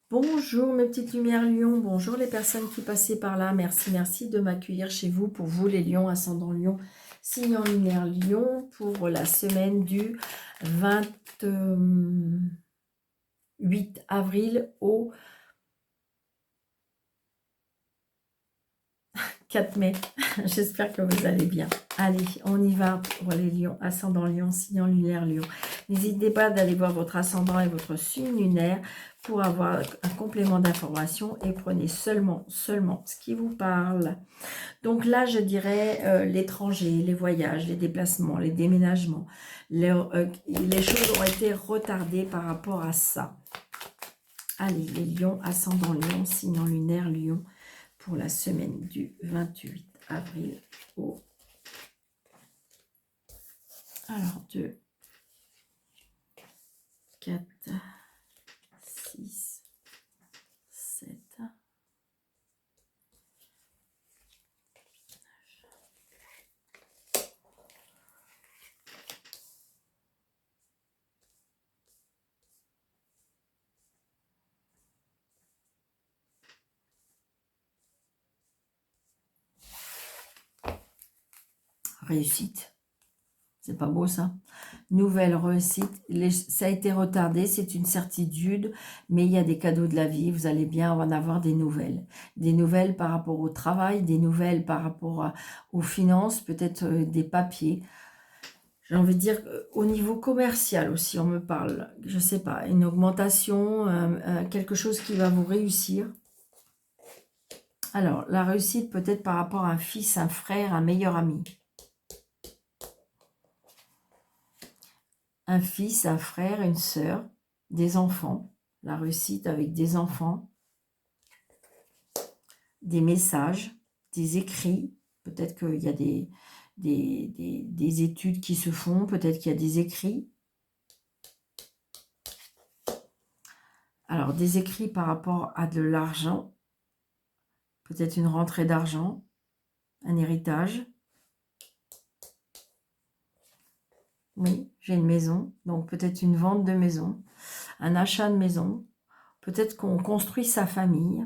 Bonjour mes petites lumières lions, bonjour les personnes qui passaient par là, merci de m'accueillir chez vous pour vous les lions, ascendant lion, signe en lumière lion pour la semaine du 28 avril au 4 mai. J'espère que vous allez bien. Allez, on y va pour les lions, ascendant lion, signe en lunaire lion. N'hésitez pas d'aller voir votre ascendant et votre signe lunaire pour avoir un complément d'information et prenez seulement ce qui vous parle. Donc là, je dirais l'étranger, les voyages, les déplacements, les déménagements. Les choses ont été retardées par rapport à ça. Allez, les lions, ascendant lion, signe en lunaire lion pour la semaine du 28 avril au... Alors, 2, 4, 6, 7, réussite. C'est pas beau ça? Nouvelle réussite. Ça a été retardé, c'est une certitude, mais il y a des cadeaux de la vie. Vous allez bien en avoir des nouvelles. Des nouvelles par rapport au travail, des nouvelles par rapport aux finances, peut-être des papiers. J'ai envie de dire au niveau commercial aussi, on me parle, je sais pas, une augmentation, quelque chose qui va vous réussir. Alors, la réussite peut-être par rapport à un fils, un frère, un meilleur ami. Un fils, un frère, une sœur, des enfants, la réussite avec des enfants, des messages, des écrits, peut-être qu'il y a des études qui se font, peut-être qu'il y a des écrits. Alors, des écrits par rapport à de l'argent, peut-être une rentrée d'argent, un héritage. Oui, j'ai une maison, donc peut-être une vente de maison, un achat de maison, peut-être qu'on construit sa famille,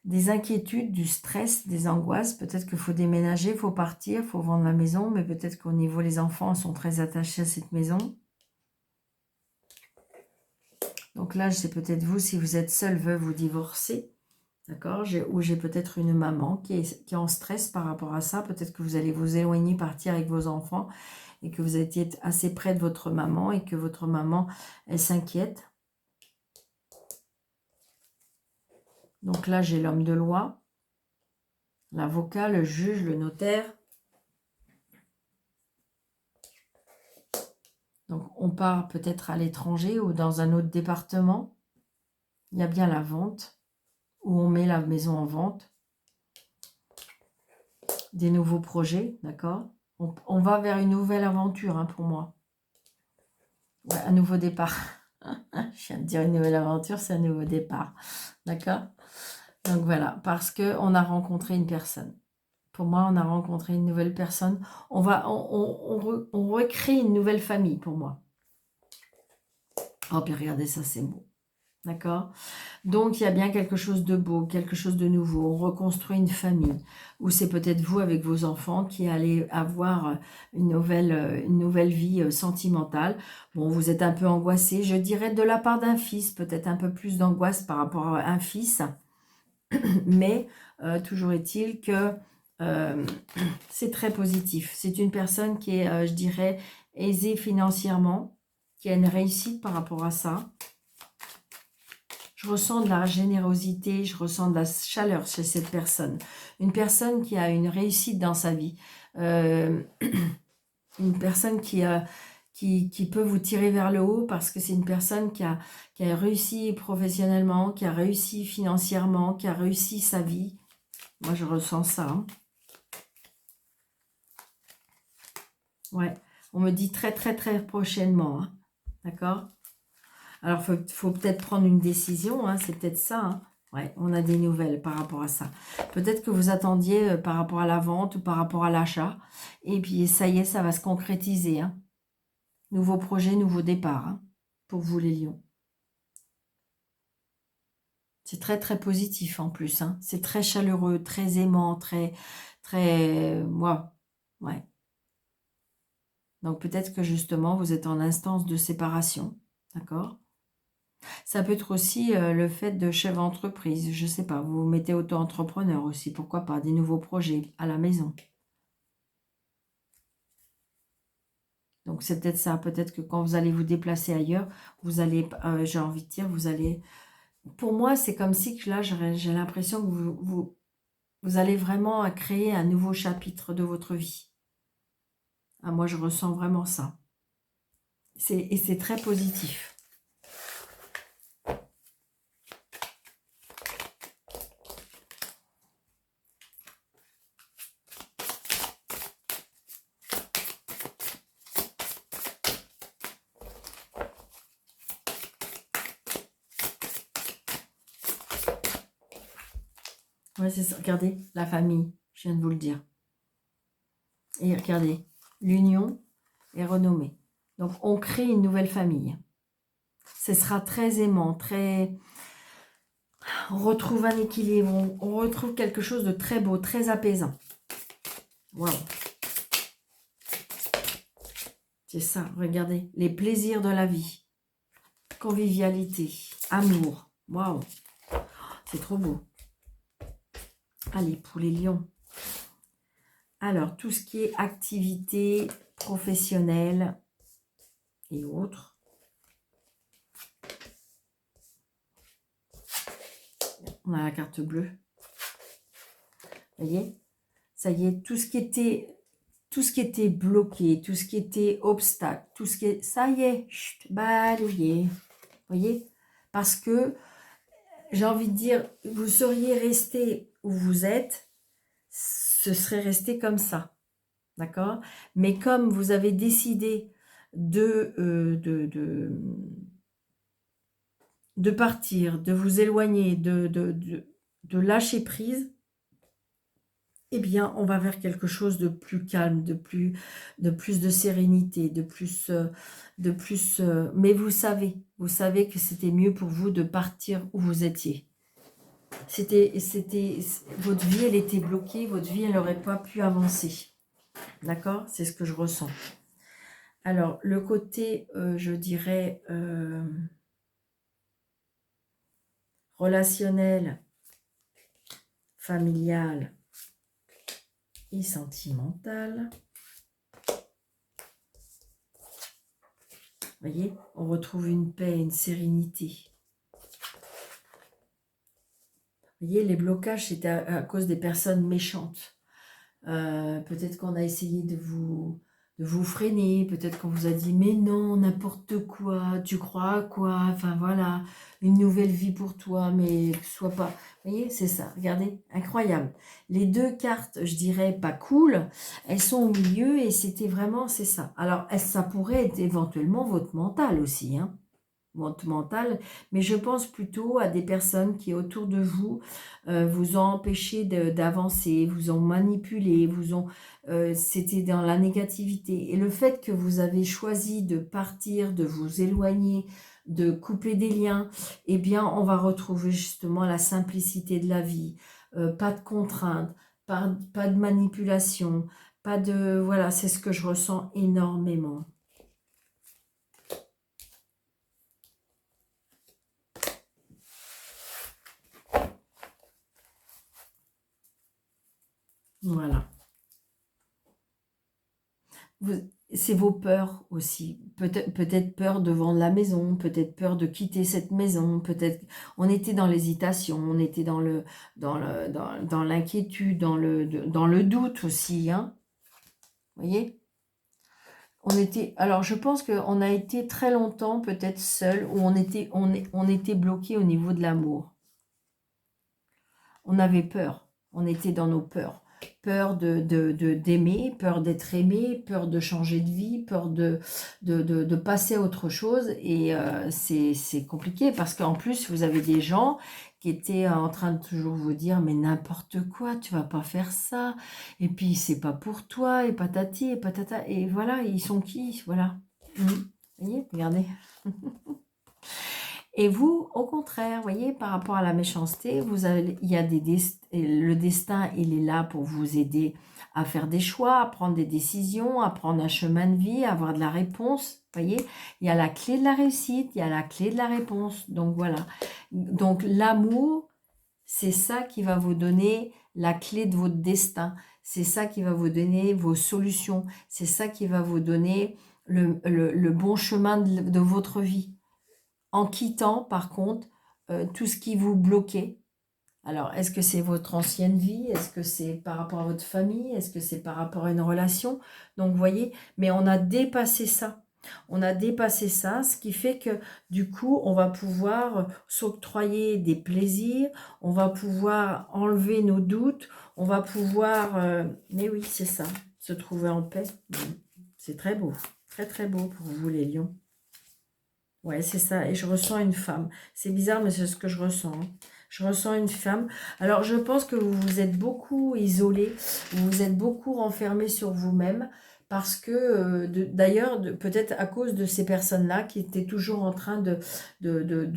des inquiétudes, du stress, des angoisses, peut-être qu'il faut déménager, il faut partir, il faut vendre la maison, mais peut-être qu'au niveau des enfants, ils sont très attachés à cette maison. Donc là, c'est peut-être vous, si vous êtes seul, veuve ou divorcé, d'accord, ou j'ai peut-être une maman qui est en stress par rapport à ça, peut-être que vous allez vous éloigner, partir avec vos enfants, et que vous étiez assez près de votre maman, et que votre maman, elle s'inquiète. Donc là, j'ai l'homme de loi, l'avocat, le juge, le notaire. Donc on part peut-être à l'étranger ou dans un autre département. Il y a bien la vente, où on met la maison en vente. Des nouveaux projets, d'accord, on va vers une nouvelle aventure, hein, pour moi. Ouais, un nouveau départ. Je viens de dire une nouvelle aventure, c'est un nouveau départ. D'accord? Donc voilà, parce qu'on a rencontré une personne. Pour moi, on a rencontré une nouvelle personne. On recrée une nouvelle famille, pour moi. Oh, puis regardez ça, c'est beau. D'accord? Donc, il y a bien quelque chose de beau, quelque chose de nouveau. On reconstruit une famille. Ou c'est peut-être vous, avec vos enfants, qui allez avoir une nouvelle vie sentimentale. Bon, vous êtes un peu angoissé. Je dirais de la part d'un fils, peut-être un peu plus d'angoisse par rapport à un fils. Mais toujours est-il que c'est très positif. C'est une personne qui est, je dirais, aisée financièrement, qui a une réussite par rapport à ça. Je ressens de la générosité, je ressens de la chaleur chez cette personne. Une personne qui a une réussite dans sa vie. Une personne qui peut vous tirer vers le haut parce que c'est une personne qui a réussi professionnellement, qui a réussi financièrement, qui a réussi sa vie. Moi, je ressens ça. Hein. Ouais, on me dit très, très, très prochainement. Hein. D'accord ? Alors, faut peut-être prendre une décision, hein, c'est peut-être ça. Hein. Ouais, on a des nouvelles par rapport à ça. Peut-être que vous attendiez par rapport à la vente ou par rapport à l'achat. Et puis, ça y est, ça va se concrétiser. Hein. Nouveau projet, nouveau départ. Hein. pour vous les lions. C'est très très positif en plus, hein. C'est très chaleureux, très aimant, très, très... ouais. Donc peut-être que justement vous êtes en instance de séparation, d'accord? Ça peut être aussi le fait de chef d'entreprise, je sais pas, vous vous mettez auto-entrepreneur aussi, pourquoi pas, des nouveaux projets à la maison. Donc c'est peut-être ça, peut-être que quand vous allez vous déplacer ailleurs, vous allez, j'ai envie de dire, vous allez... Pour moi, c'est comme si que là, j'ai l'impression que vous allez vraiment créer un nouveau chapitre de votre vie. Ah, moi, je ressens vraiment ça. Et c'est très positif. Ouais, c'est ça. Regardez, la famille, je viens de vous le dire. Et regardez, l'union est renommée. Donc, on crée une nouvelle famille. Ce sera très aimant, très... On retrouve un équilibre, on retrouve quelque chose de très beau, très apaisant. Waouh. C'est ça, regardez, les plaisirs de la vie. Convivialité, amour. Waouh, c'est trop beau. Allez, pour les lions. Alors, tout ce qui est activité professionnelle et autres. On a la carte bleue. Vous voyez? Ça y est, tout ce qui était bloqué, tout ce qui était obstacle, tout ce qui est... Ça y est, chut, balayé. Vous voyez? Parce que, j'ai envie de dire, vous seriez resté où vous êtes, ce serait resté comme ça. D'accord? Mais comme vous avez décidé de partir, de vous éloigner, de lâcher prise, eh bien, on va vers quelque chose de plus calme, de plus de sérénité, de plus... mais vous savez que c'était mieux pour vous de partir où vous étiez. Votre vie, elle était bloquée, votre vie, elle n'aurait pas pu avancer. D'accord? C'est ce que je ressens. Alors, le côté, je dirais, relationnel, familial et sentimental. Vous voyez, on retrouve une paix, une sérénité. Vous voyez, les blocages, c'était à cause des personnes méchantes. Peut-être qu'on a essayé de vous freiner, peut-être qu'on vous a dit mais non, n'importe quoi, tu crois à quoi, enfin voilà, une nouvelle vie pour toi, mais sois pas... Vous voyez, c'est ça, regardez, incroyable. Les deux cartes, je dirais pas cool, elles sont au milieu et c'était vraiment, c'est ça. Alors, ça pourrait être éventuellement votre mental aussi, hein, votre mental, mais je pense plutôt à des personnes qui autour de vous vous ont empêché d'avancer, vous ont manipulé, c'était dans la négativité. Et le fait que vous avez choisi de partir, de vous éloigner, de couper des liens, eh bien, on va retrouver justement la simplicité de la vie, pas de contraintes, pas de manipulation, pas de... Voilà, c'est ce que je ressens énormément. Voilà. C'est vos peurs aussi. Peut-être peur de vendre la maison, peut-être peur de quitter cette maison, peut-être... On était dans l'hésitation, on était dans l'inquiétude, dans le doute aussi, hein. Vous voyez? Alors, je pense qu'on a été très longtemps peut-être seul, où on était bloqué au niveau de l'amour. On avait peur. On était dans nos peurs. Peur d'aimer, peur d'être aimé, peur de changer de vie, peur de passer à autre chose. Et c'est compliqué parce qu'en plus, vous avez des gens qui étaient en train de toujours vous dire « Mais n'importe quoi, tu vas pas faire ça. Et puis, c'est pas pour toi, et patati, et patata. » Et voilà, ils sont qui? Voilà. Vous voyez, regardez. Et vous, au contraire, vous voyez, par rapport à la méchanceté, il y a le destin, il est là pour vous aider à faire des choix, à prendre des décisions, à prendre un chemin de vie, à avoir de la réponse. Vous voyez, il y a la clé de la réussite, il y a la clé de la réponse. Donc voilà. Donc l'amour, c'est ça qui va vous donner la clé de votre destin. C'est ça qui va vous donner vos solutions. C'est ça qui va vous donner le bon chemin de votre vie. En quittant, par contre, tout ce qui vous bloquait. Alors, est-ce que c'est votre ancienne vie? Est-ce que c'est par rapport à votre famille? Est-ce que c'est par rapport à une relation? Donc, vous voyez, mais on a dépassé ça. On a dépassé ça, ce qui fait que du coup, on va pouvoir s'octroyer des plaisirs, on va pouvoir enlever nos doutes, on va pouvoir... mais oui, c'est ça, se trouver en paix. C'est très beau, très très beau pour vous les lions. Ouais, c'est ça. Et je ressens une femme. C'est bizarre, mais c'est ce que je ressens. Hein. Je ressens une femme. Alors, je pense que vous vous êtes beaucoup isolé, vous vous êtes beaucoup renfermé sur vous-même, parce que, d'ailleurs, peut-être à cause de ces personnes-là qui étaient toujours en train de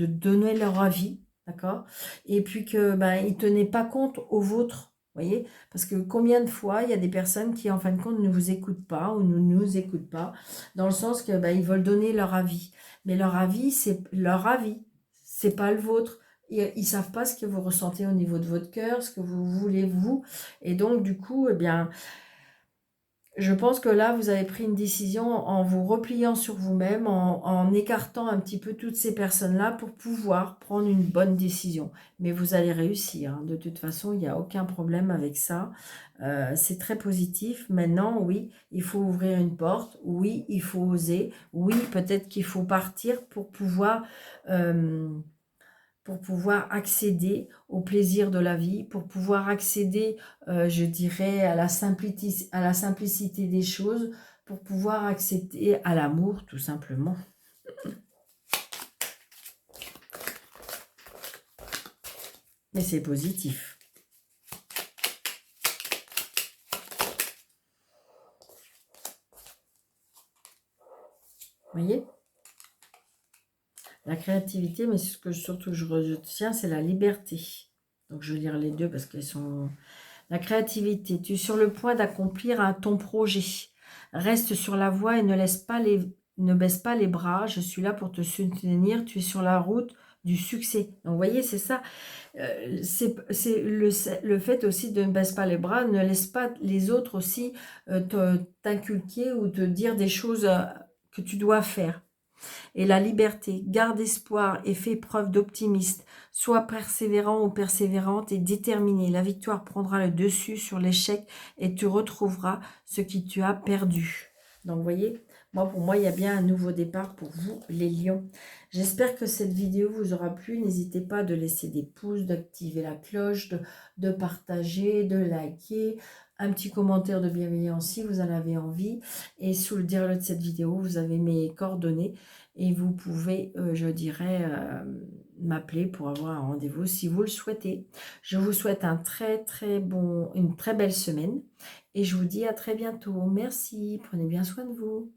donner leur avis, d'accord? Et puis que ben, ils ne tenaient pas compte au vôtre. Vous voyez, parce que combien de fois il y a des personnes qui en fin de compte ne vous écoutent pas ou ne nous écoutent pas, dans le sens que ben, ils veulent donner leur avis. Mais leur avis, c'est leur avis, c'est pas le vôtre. Ils savent pas ce que vous ressentez au niveau de votre cœur, ce que vous voulez vous. Et donc, du coup, eh bien, je pense que là, vous avez pris une décision en vous repliant sur vous-même, en écartant un petit peu toutes ces personnes-là pour pouvoir prendre une bonne décision. Mais vous allez réussir. Hein. De toute façon, il n'y a aucun problème avec ça. C'est très positif. Maintenant, oui, il faut ouvrir une porte. Oui, il faut oser. Oui, peut-être qu'il faut partir pour pouvoir accéder au plaisir de la vie, pour pouvoir accéder, je dirais, à la simplicité des choses, pour pouvoir accéder à l'amour, tout simplement. Mais c'est positif. Vous voyez ? La créativité, mais ce que surtout je retiens, c'est la liberté. Donc je vais lire les deux parce qu'elles sont... La créativité, tu es sur le point d'accomplir ton projet. Reste sur la voie et ne baisse pas les bras. Je suis là pour te soutenir. Tu es sur la route du succès. Donc, vous voyez, c'est ça. C'est le fait aussi de ne baisse pas les bras. Ne laisse pas les autres aussi t'inculquer ou te dire des choses que tu dois faire. Et la liberté, garde espoir et fais preuve d'optimisme. Sois persévérant ou persévérante et déterminé. La victoire prendra le dessus sur l'échec et tu retrouveras ce que tu as perdu. Donc, vous voyez, pour moi, il y a bien un nouveau départ pour vous, les lions. J'espère que cette vidéo vous aura plu. N'hésitez pas de laisser des pouces, d'activer la cloche, de partager, de liker. Un petit commentaire de bienveillance si vous en avez envie. Et sous le direct de cette vidéo, vous avez mes coordonnées. Et vous pouvez, je dirais, m'appeler pour avoir un rendez-vous si vous le souhaitez. Je vous souhaite une très belle semaine. Et je vous dis à très bientôt. Merci, prenez bien soin de vous.